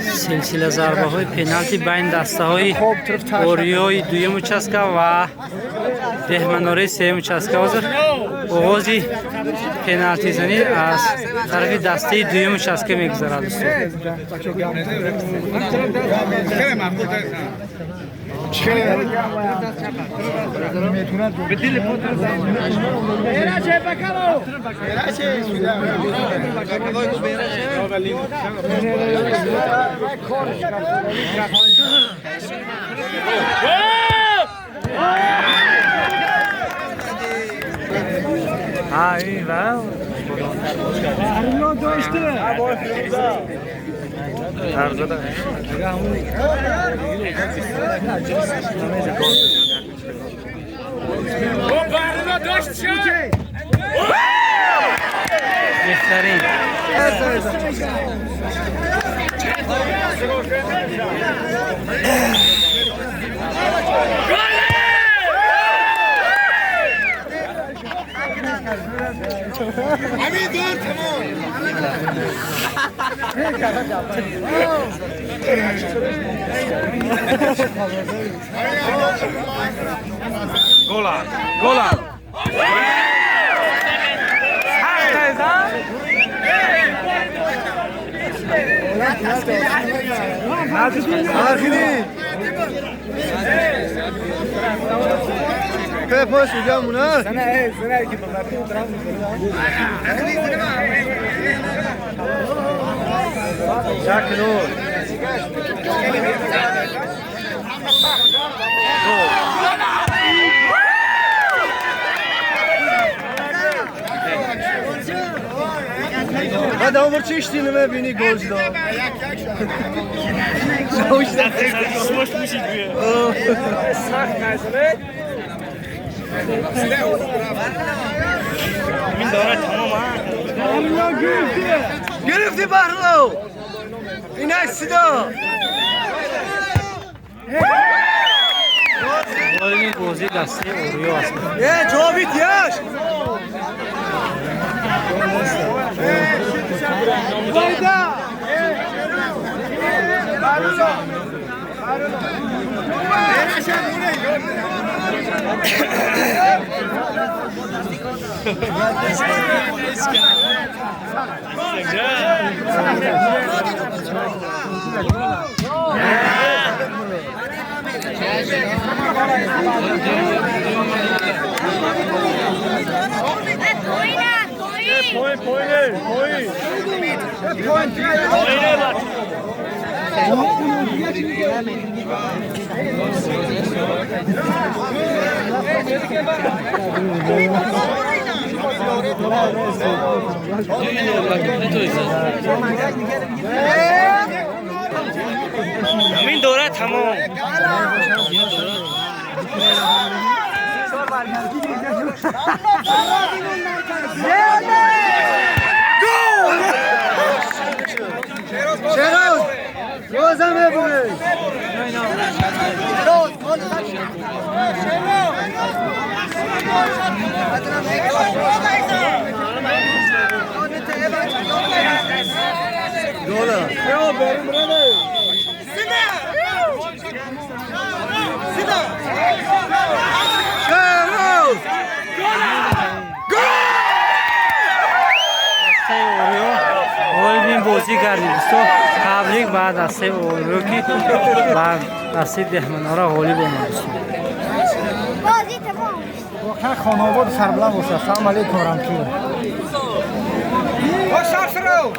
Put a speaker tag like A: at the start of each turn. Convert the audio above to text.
A: سلسله ضربه‌های پنالتی بین دسته‌های اوریوی دویم участка و دهمنوری سوم участка حاضر آغاز پنالتی زنی از طرف دسته دویم участка میگذرد دوستان. بهترین
B: Gola, gola.
C: Pepo sugam buna. Hadi umur çeştiğini mi beni golcüda?
B: Min dora tamam ha.
C: Gerifti Bahlo. İnek Sida.
A: golni go'zi dasta اوریو است.
C: Cavit yaş. Hayda.
B: Min dora tamam.
C: Şeroz. Rozam ebure. Dola. Yo benim bravo. Sida. Sida. Şeroz.
A: دسته اوریو گل بین بازی کردیم دوستان. تبریک بعد دسته اوریو که بعد دسته دهمنارا غالب آمد دوستان.
D: بازی تمام.
C: واقعا خانواده سربلند باشه. سلام علیکم رحمتون. باش سرو.